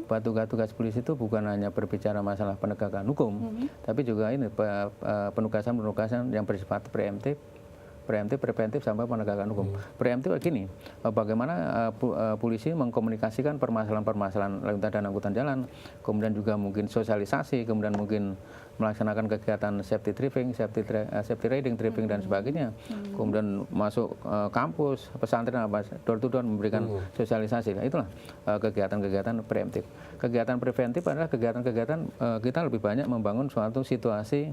Bahwa tugas polisi itu bukan hanya berbicara masalah penegakan hukum, tapi juga ini penugasan yang bersifat preemptif, preventif sampai penegakan hukum. Preemptif begini, bagaimana polisi mengkomunikasikan permasalahan-permasalahan lalu lintas dan angkutan jalan, kemudian juga mungkin sosialisasi, kemudian mungkin melaksanakan kegiatan safety driving, safety riding, driving dan sebagainya. Kemudian masuk kampus, pesantren, door to door memberikan sosialisasi. Nah, itulah kegiatan-kegiatan preemptif. Kegiatan preventif adalah kegiatan-kegiatan kita lebih banyak membangun suatu situasi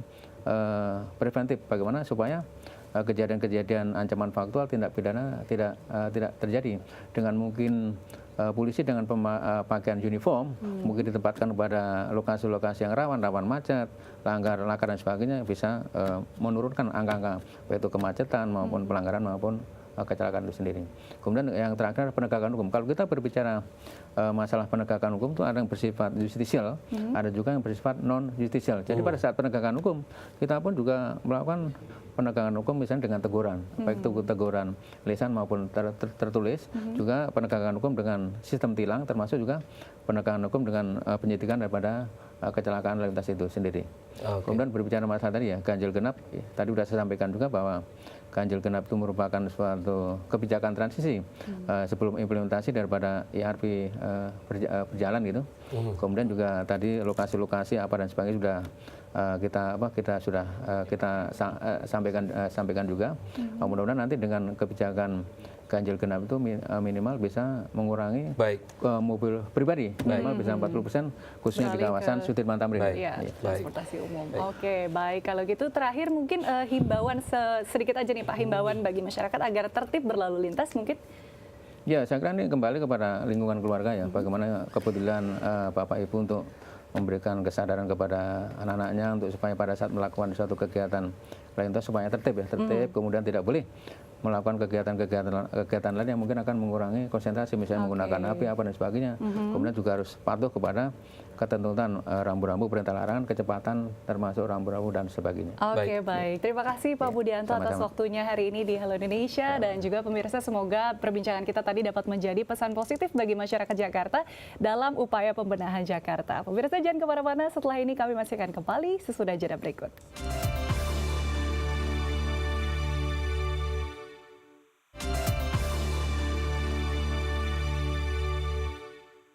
preventif. Bagaimana supaya kejadian-kejadian ancaman faktual tindak pidana tidak terjadi dengan mungkin polisi dengan pakaian uniform mungkin ditempatkan pada lokasi-lokasi yang rawan macet, langgar dan sebagainya bisa menurunkan angka-angka baik itu kemacetan maupun pelanggaran maupun kecelakaan itu sendiri. Kemudian yang terakhir penegakan hukum. Kalau kita berbicara masalah penegakan hukum itu ada yang bersifat justisial, ada juga yang bersifat non justisial. Jadi pada saat penegakan hukum kita pun juga melakukan penegakan hukum misalnya dengan teguran, baik itu teguran lisan maupun tertulis, juga penegakan hukum dengan sistem tilang, termasuk juga penegakan hukum dengan penyidikan daripada kecelakaan lalu lintas itu sendiri. Kemudian berbicara masalah tadi ya ganjil genap, tadi sudah saya sampaikan juga bahwa ganjil genap itu merupakan suatu kebijakan transisi sebelum implementasi daripada IRP berjalan gitu. Kemudian juga tadi lokasi-lokasi apa dan sebagainya sudah kita sampaikan juga. Mudah-mudahan nanti dengan kebijakan ganjil genap itu minimal bisa mengurangi mobil pribadi minimal bisa 40% khususnya di kawasan Sudirman Tamrin. Transportasi umum. Oke, baik. Kalau gitu terakhir mungkin himbauan sedikit aja nih Pak, himbauan bagi masyarakat agar tertib berlalu lintas mungkin. Ya, saya kira ini kembali kepada lingkungan keluarga ya, bagaimana kepedulian Bapak Ibu untuk memberikan kesadaran kepada anak-anaknya untuk supaya pada saat melakukan suatu kegiatan lain itu supaya tertib ya, kemudian tidak boleh melakukan kegiatan lain yang mungkin akan mengurangi konsentrasi, misalnya menggunakan api apa dan sebagainya. Kemudian juga harus patuh kepada ketentuan rambu-rambu perintah larangan, kecepatan termasuk rambu-rambu dan sebagainya. Oke, baik. Terima kasih Pak Budianto atas waktunya hari ini di Halo Indonesia, dan juga pemirsa, semoga perbincangan kita tadi dapat menjadi pesan positif bagi masyarakat Jakarta dalam upaya pembenahan Jakarta. Pemirsa jangan kemana-mana, setelah ini kami masih akan kembali sesudah jeda berikut.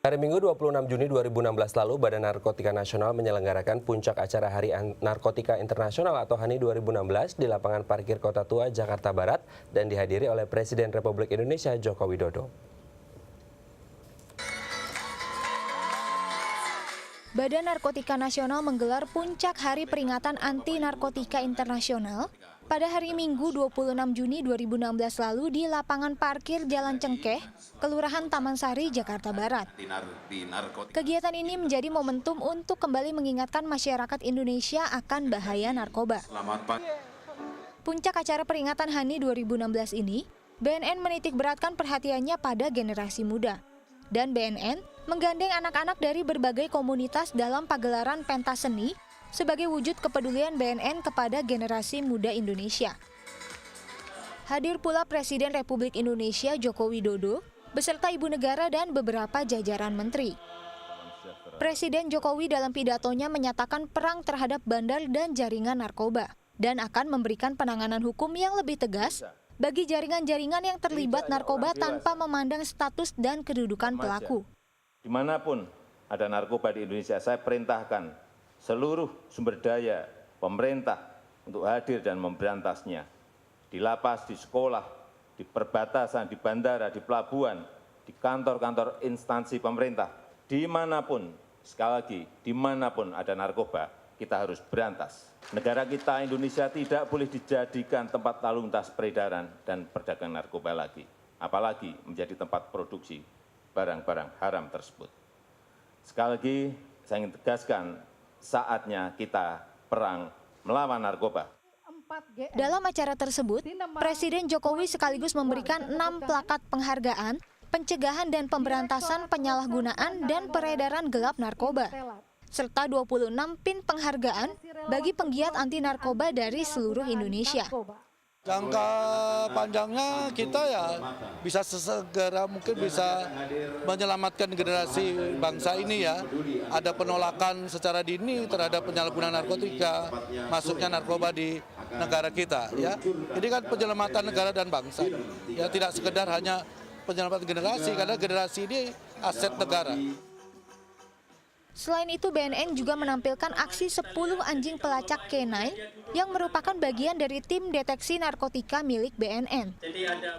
Hari Minggu 26 Juni 2016 lalu, Badan Narkotika Nasional menyelenggarakan puncak acara Hari Narkotika Internasional atau HANI 2016 di lapangan parkir Kota Tua, Jakarta Barat, dan dihadiri oleh Presiden Republik Indonesia Joko Widodo. Badan Narkotika Nasional menggelar puncak Hari Peringatan Anti Narkotika Internasional pada hari Minggu 26 Juni 2016 lalu di lapangan parkir Jalan Cengkeh, Kelurahan Taman Sari, Jakarta Barat. Kegiatan ini menjadi momentum untuk kembali mengingatkan masyarakat Indonesia akan bahaya narkoba. Puncak acara peringatan HANI 2016 ini, BNN menitik beratkan perhatiannya pada generasi muda. Dan BNN menggandeng anak-anak dari berbagai komunitas dalam pagelaran pentas seni sebagai wujud kepedulian BNN kepada generasi muda Indonesia. Hadir pula Presiden Republik Indonesia Joko Widodo beserta Ibu Negara dan beberapa jajaran menteri. Presiden Jokowi dalam pidatonya menyatakan perang terhadap bandar dan jaringan narkoba dan akan memberikan penanganan hukum yang lebih tegas bagi jaringan-jaringan yang terlibat narkoba tanpa memandang status dan kedudukan pelaku. Dimanapun ada narkoba di Indonesia, saya perintahkan seluruh sumber daya pemerintah untuk hadir dan memberantasnya. Di lapas, di sekolah, di perbatasan, di bandara, di pelabuhan, di kantor-kantor instansi pemerintah, dimanapun, sekali lagi, dimanapun ada narkoba, kita harus berantas. Negara kita Indonesia tidak boleh dijadikan tempat lalu lintas peredaran dan perdagangan narkoba lagi, apalagi menjadi tempat produksi barang-barang haram tersebut. Sekali lagi, saya ingin tegaskan, saatnya kita perang melawan narkoba. Dalam acara tersebut, Presiden Jokowi sekaligus memberikan 6 plakat penghargaan, pencegahan dan pemberantasan penyalahgunaan dan peredaran gelap narkoba, serta 26 pin penghargaan bagi penggiat anti narkoba dari seluruh Indonesia. Jangka panjangnya kita ya bisa sesegera mungkin bisa menyelamatkan generasi bangsa ini ya. Ada penolakan secara dini terhadap penyalahgunaan narkotika, masuknya narkoba di negara kita ya. Ini kan penyelamatan negara dan bangsa. Ya tidak sekedar hanya penyelamatan generasi, karena generasi ini aset negara. Selain itu, BNN juga menampilkan aksi 10 anjing pelacak K9 yang merupakan bagian dari tim deteksi narkotika milik BNN.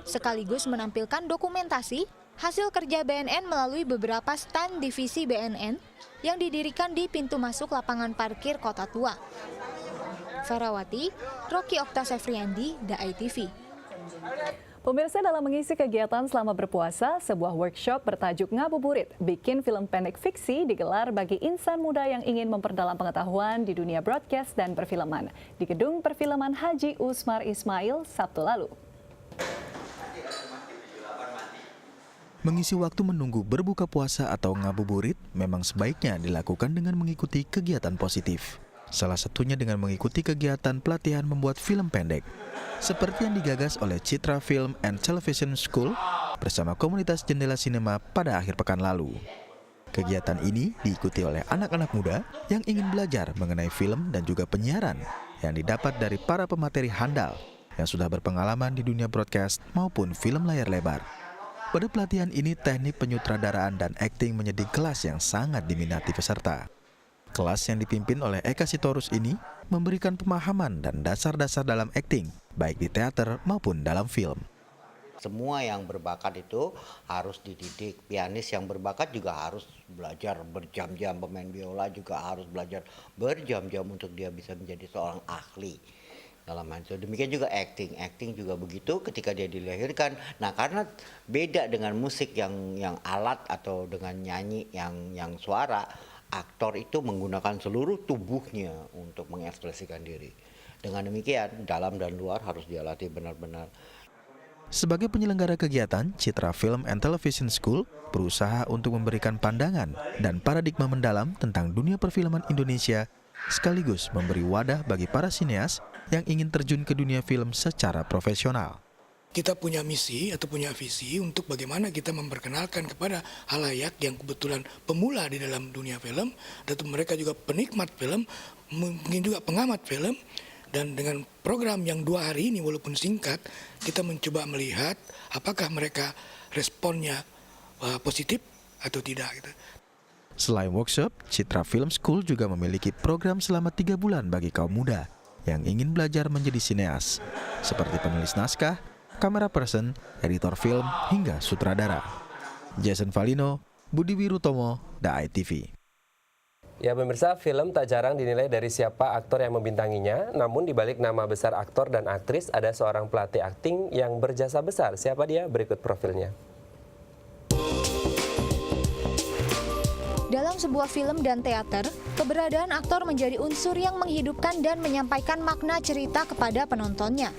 Sekaligus menampilkan dokumentasi hasil kerja BNN melalui beberapa stand divisi BNN yang didirikan di pintu masuk lapangan parkir Kota Tua. Ferawati, Rocky Oktasefriandi, DAI TV. Pemirsa, dalam mengisi kegiatan selama berpuasa, sebuah workshop bertajuk Ngabuburit, bikin film pendek fiksi digelar bagi insan muda yang ingin memperdalam pengetahuan di dunia broadcast dan perfilman di Gedung Perfilman Haji Usmar Ismail Sabtu lalu. Mengisi waktu menunggu berbuka puasa atau ngabuburit memang sebaiknya dilakukan dengan mengikuti kegiatan positif. Salah satunya dengan mengikuti kegiatan pelatihan membuat film pendek, seperti yang digagas oleh Citra Film and Television School bersama komunitas Jendela Sinema pada akhir pekan lalu. Kegiatan ini diikuti oleh anak-anak muda yang ingin belajar mengenai film dan juga penyiaran yang didapat dari para pemateri handal yang sudah berpengalaman di dunia broadcast maupun film layar lebar. Pada pelatihan ini, teknik penyutradaraan dan akting menjadi kelas yang sangat diminati peserta. Kelas yang dipimpin oleh Eka Sitorus ini memberikan pemahaman dan dasar-dasar dalam akting, baik di teater maupun dalam film. Semua yang berbakat itu harus dididik. Pianis yang berbakat juga harus belajar berjam-jam. Pemain biola juga harus belajar berjam-jam untuk dia bisa menjadi seorang ahli dalam hal itu. Demikian juga acting. Acting juga begitu ketika dia dilahirkan. Nah, karena beda dengan musik yang alat atau dengan nyanyi yang suara, aktor itu menggunakan seluruh tubuhnya untuk mengekspresikan diri. Dengan demikian, dalam dan luar harus dia latih benar-benar. Sebagai penyelenggara kegiatan, Citra Film and Television School berusaha untuk memberikan pandangan dan paradigma mendalam tentang dunia perfilman Indonesia, sekaligus memberi wadah bagi para sineas yang ingin terjun ke dunia film secara profesional. Kita punya misi atau punya visi untuk bagaimana kita memperkenalkan kepada halayak yang kebetulan pemula di dalam dunia film, dan mereka juga penikmat film, mungkin juga pengamat film. Dan dengan program yang 2 hari ini walaupun singkat, kita mencoba melihat apakah mereka responnya positif atau tidak. Selain workshop, Citra Film School juga memiliki program selama 3 bulan bagi kaum muda yang ingin belajar menjadi sineas, seperti penulis naskah, kamera person, editor film, hingga sutradara. Jason Valino, Budi Wirutomo, DAI TV. Ya pemirsa, film tak jarang dinilai dari siapa aktor yang membintanginya, namun di balik nama besar aktor dan aktris ada seorang pelatih akting yang berjasa besar. Siapa dia? Berikut profilnya. Dalam sebuah film dan teater, keberadaan aktor menjadi unsur yang menghidupkan dan menyampaikan makna cerita kepada penontonnya.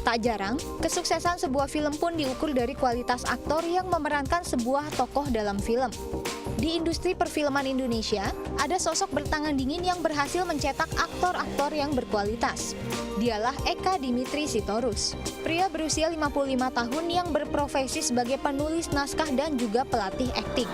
Tak jarang, kesuksesan sebuah film pun diukur dari kualitas aktor yang memerankan sebuah tokoh dalam film. Di industri perfilman Indonesia, ada sosok bertangan dingin yang berhasil mencetak aktor-aktor yang berkualitas. Dialah Eka Dimitri Sitorus, pria berusia 55 tahun yang berprofesi sebagai penulis naskah dan juga pelatih akting.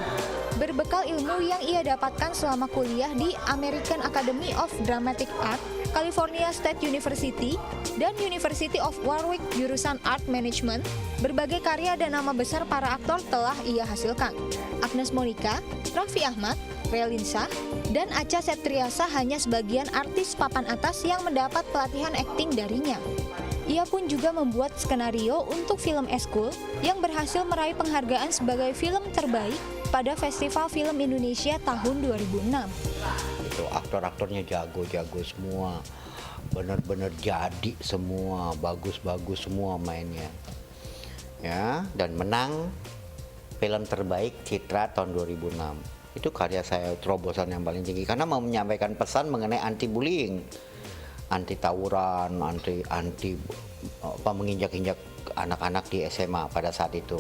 Berbekal ilmu yang ia dapatkan selama kuliah di American Academy of Dramatic Art, California State University, dan University of Warwick jurusan Art Management, berbagai karya dan nama besar para aktor telah ia hasilkan. Agnes Monica, Raffi Ahmad, Relinsa, dan Acha Septriasa hanya sebagian artis papan atas yang mendapat pelatihan akting darinya. Ia pun juga membuat skenario untuk film Eskul yang berhasil meraih penghargaan sebagai film terbaik pada Festival Film Indonesia tahun 2006. Itu aktor-aktornya jago-jago semua, benar-benar jadi semua, bagus-bagus semua mainnya. Ya, dan menang film terbaik Citra tahun 2006. Itu karya saya, terobosan yang paling tinggi karena mau menyampaikan pesan mengenai anti bullying, anti tawuran, anti menginjak-injak anak-anak di SMA pada saat itu.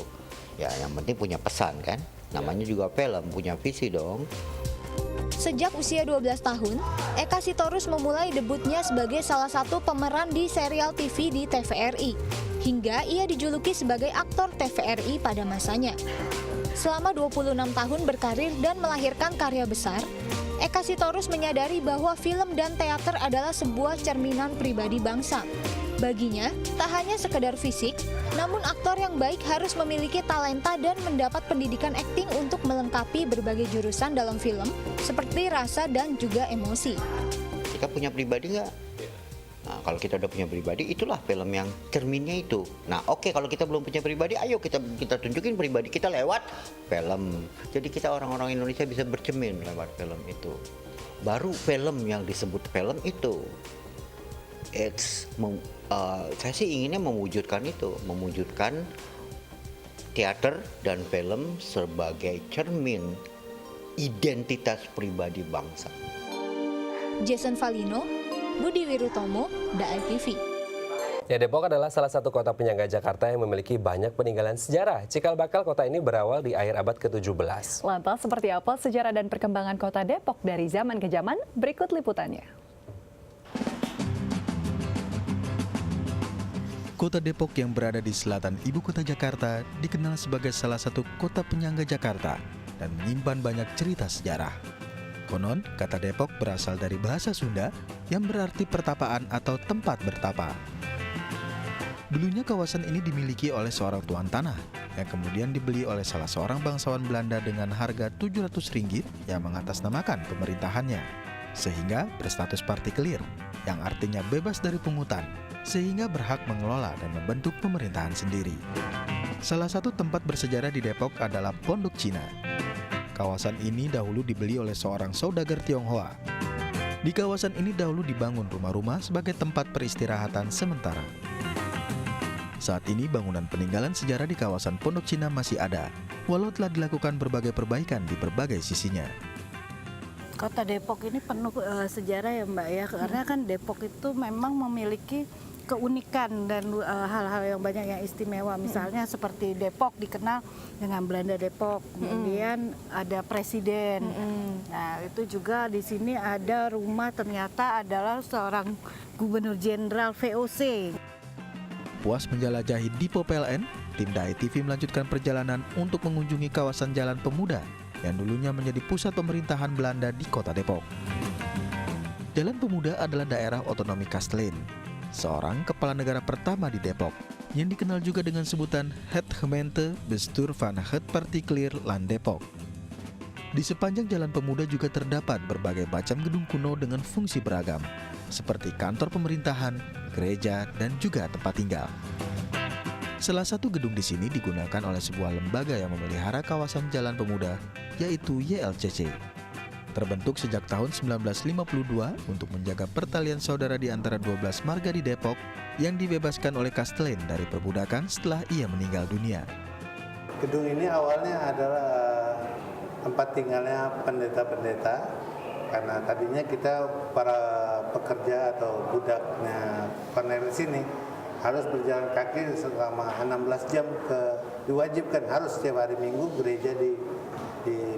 Ya, yang penting punya pesan kan. Namanya juga film, punya visi dong. Sejak usia 12 tahun, Eka Sitorus memulai debutnya sebagai salah satu pemeran di serial TV di TVRI, hingga ia dijuluki sebagai aktor TVRI pada masanya. Selama 26 tahun berkarir dan melahirkan karya besar, Eka Sitorus menyadari bahwa film dan teater adalah sebuah cerminan pribadi bangsa. Baginya, tak hanya sekedar fisik, namun aktor yang baik harus memiliki talenta dan mendapat pendidikan akting untuk melengkapi berbagai jurusan dalam film, seperti rasa dan juga emosi. Kita punya pribadi nggak? Nah, kalau kita udah punya pribadi, itulah film yang cerminnya itu. Nah, oke, kalau kita belum punya pribadi, ayo kita tunjukin pribadi kita lewat film. Jadi kita orang-orang Indonesia bisa bercermin lewat film itu. Baru film yang disebut film itu. Saya sih inginnya mewujudkan itu, mewujudkan teater dan film sebagai cermin identitas pribadi bangsa. Jason Valino, Budi Wirutomo, DAI TV. Ya, Depok adalah salah satu kota penyangga Jakarta yang memiliki banyak peninggalan sejarah. Cikal bakal kota ini berawal di akhir abad ke-17. Lantas seperti apa sejarah dan perkembangan kota Depok dari zaman ke zaman? Berikut liputannya. Kota Depok yang berada di selatan ibu kota Jakarta dikenal sebagai salah satu kota penyangga Jakarta dan menyimpan banyak cerita sejarah. Konon, kata Depok berasal dari bahasa Sunda yang berarti pertapaan atau tempat bertapa. Dulunya kawasan ini dimiliki oleh seorang tuan tanah yang kemudian dibeli oleh salah seorang bangsawan Belanda dengan harga Rp700 yang mengatasnamakan pemerintahannya, sehingga berstatus partikelir yang artinya bebas dari pungutan, sehingga berhak mengelola dan membentuk pemerintahan sendiri. Salah satu tempat bersejarah di Depok adalah Pondok Cina. Kawasan ini dahulu dibeli oleh seorang saudagar Tionghoa. Di kawasan ini dahulu dibangun rumah-rumah sebagai tempat peristirahatan sementara. Saat ini bangunan peninggalan sejarah di kawasan Pondok Cina masih ada, walau telah dilakukan berbagai perbaikan di berbagai sisinya. Kota Depok ini penuh sejarah ya Mbak ya, karena kan Depok itu memang memiliki keunikan dan hal-hal yang banyak yang istimewa. Misalnya seperti Depok dikenal dengan Belanda Depok, kemudian ada presiden. Nah itu juga di sini ada rumah ternyata adalah seorang gubernur jenderal VOC. Puas menjelajahi Dipo PLN, tim Dai TV melanjutkan perjalanan untuk mengunjungi kawasan Jalan Pemuda yang dulunya menjadi pusat pemerintahan Belanda di Kota Depok. Jalan Pemuda adalah daerah otonomi Kastelen, seorang kepala negara pertama di Depok, yang dikenal juga dengan sebutan Het Gemeente Bestuur van het Particulier Land Depok. Di sepanjang Jalan Pemuda juga terdapat berbagai macam gedung kuno dengan fungsi beragam, seperti kantor pemerintahan, gereja, dan juga tempat tinggal. Salah satu gedung di sini digunakan oleh sebuah lembaga yang memelihara kawasan Jalan Pemuda, yaitu YLCC. Terbentuk sejak tahun 1952 untuk menjaga pertalian saudara di antara 12 marga di Depok yang dibebaskan oleh Kastelen dari perbudakan setelah ia meninggal dunia. Gedung ini awalnya adalah tempat tinggalnya pendeta-pendeta, karena tadinya kita para pekerja atau budaknya Cornelis ini harus berjalan kaki selama 16 jam diwajibkan harus setiap hari Minggu gereja di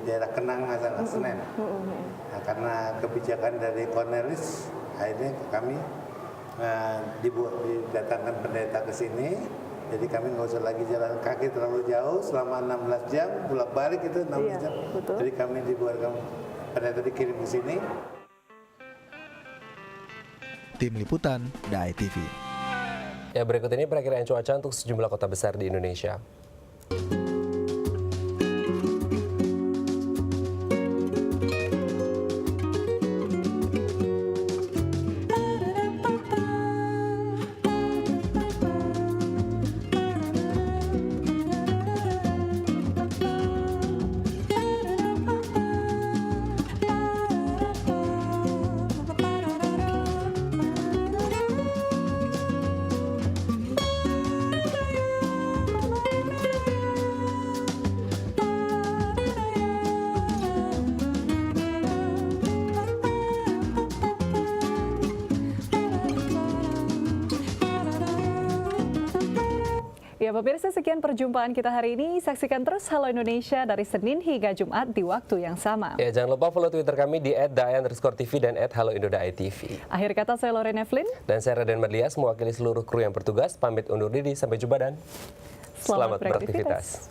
daerah Kenang, Sangat Senen. Nah, karena kebijakan dari Cornelis, akhirnya kami didatangkan pendeta ke sini. Jadi kami nggak usah lagi jalan kaki terlalu jauh selama 16 jam, bolak-balik itu 16 jam. Betul. Jadi kami dibuatkan pendeta dikirim ke sini. Tim Liputan, Dai TV. Ya, berikut ini perakiraan cuaca untuk sejumlah kota besar di Indonesia. Ya pemirsa, sekian perjumpaan kita hari ini. Saksikan terus Halo Indonesia dari Senin hingga Jumat di waktu yang sama. Ya, jangan lupa follow Twitter kami di @dayan_tv dan @haloindodai.tv. Akhir kata saya Lorena Evelyn. Dan saya Raden Marlias mewakili seluruh kru yang bertugas. Pamit undur diri, sampai jumpa dan selamat beraktivitas.